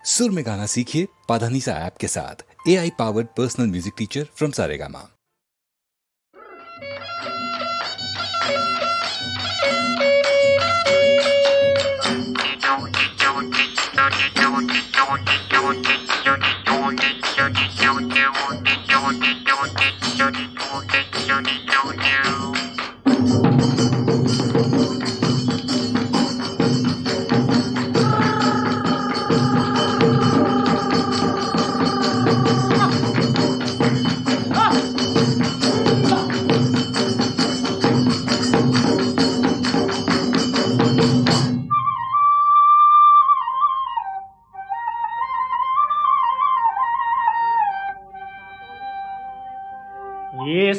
सुर में गाना सीखिए पाधानीसा ऐप के साथ। AI powered personal music teacher from Saregama.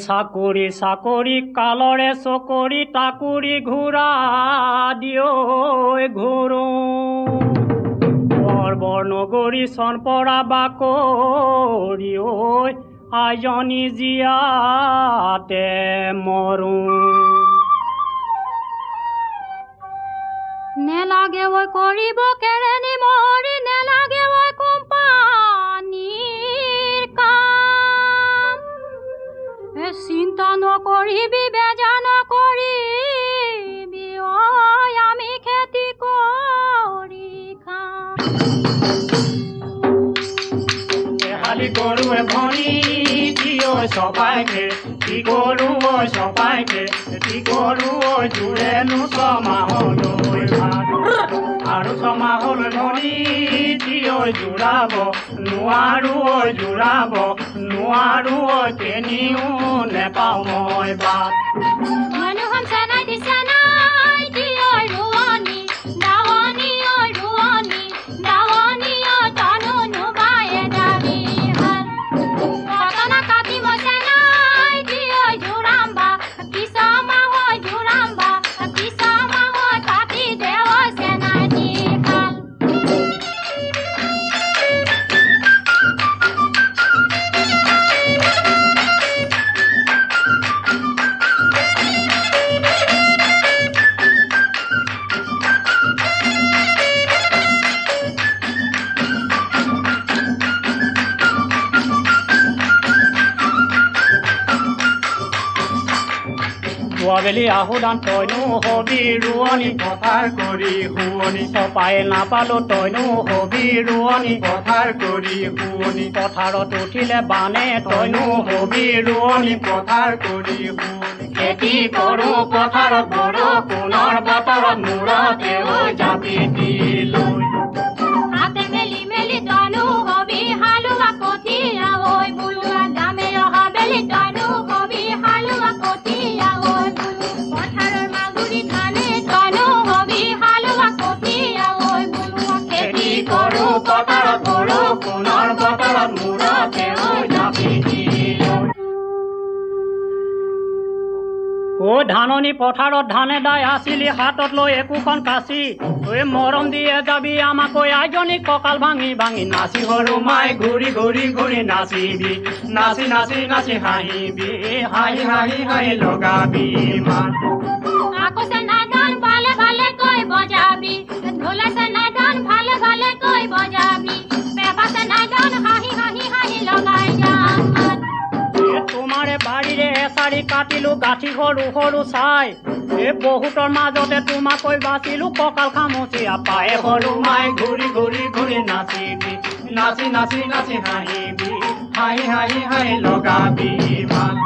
চাকৰি চাকৰি কালৰে চকৰি টাকুৰি ঘূৰা দিও ঘূৰো বৰ্বৰ নগৰী চনপৰা বাকৰি ঐ আইজনী জীয়াতে মৰো নেলাগে ঐ কৰিব কেৰেণী মৰি নেলাগে ঐ কোম্পানীৰ কাম চিন্তা নকৰিবি বেজা নকৰিবি ঐ আমি খেতি কৰি খাম এহালি গৰুৱে ভৰি দিও চপাইকে কি গৰু ঐ চপাইকে কি গৰু ঐ জোৰেনো ছমাহলৈ ভাত আৰু ছমাহলৈ ধৰি দিও জোৰাব নোৱাৰো ঐ জোৰাব নোৱাৰো ঐ কেনিও নেপাওঁ মই বাট মানুহখন চেনাই দিছে নাই দিয় ৰোৱনী দাৱনী ঐ ৰোৱনী দাৱনী ঐ তনু নুবায়ে দাবি হাল কটনা কাটি মছে নাই দিয় জোৰাম্বা কিছমা হৈ জোৰাম্বা কিছমা হৈ কাটি দেৱ চেনাই দি হাল যোৱাবেলি আহুদান তইনো হবি ৰোৱনী পথাৰ কৰি শুৱনি চপাই নাপালো তইনো হবি ৰোৱনী পথাৰ কৰি শুৱনি পথাৰত উঠিলে বানে তইনো হবি ৰোৱনী পথাৰ কৰি শুৱনি খেতি কৰো পথাৰত বৰষুণৰ বতৰত মূৰতে জাপি দিলৈ হাতে মেলি মেলি তনু হবি হালুৱা কঠীয়া ঐ বুলুৱা দামে অহা বেলি তনু হবি হালুৱা কঠীয়া ঐ পথাৰৰ মাগুৰি ধানে তনু হবি হালুৱা কঠীয়া ঐ বুলুৱা খেতি কৰো পথাৰত বৰষুণৰ বতৰত মূৰতে জাপি দিলৈ ধাননি পথাৰত ধানে দাই আছিলি হাতত লৈ একোখন কাচি ঐ মৰম দিয়ে যাবি আমাক আইজনী কঁকাল ভাঙি ভাঙি নাচি সৰু মাই ঘূৰি ঘূৰি ঘূৰি নাচিবি নাচি নাচি নাচি হাঁহিবি হাঁহি হাঁহি হাঁহি লগাবি মান আকছে নাদন ভালে ভালে কৈ বজাবি ঢোলছে নাদন ভালে ভালে কৈ বজাবি পেপাছে নাদন হাঁহি হাঁহি হাঁহি লগাই যাম তোমাৰে বাৰীৰে এচাৰি কাটিলো গাঁঠি সৰু সৰু চাই বহুতৰ মাজতে তোমাকৈ বাচিলো কঁকাল খামুচি আপায়ে সৰু মাই ঘূৰি ঘূৰি ঘূৰি নাচিবি নাচি নাচি নাচি হাঁহিবি হাঁহি হাঁহি হাঁহি লগাবি মান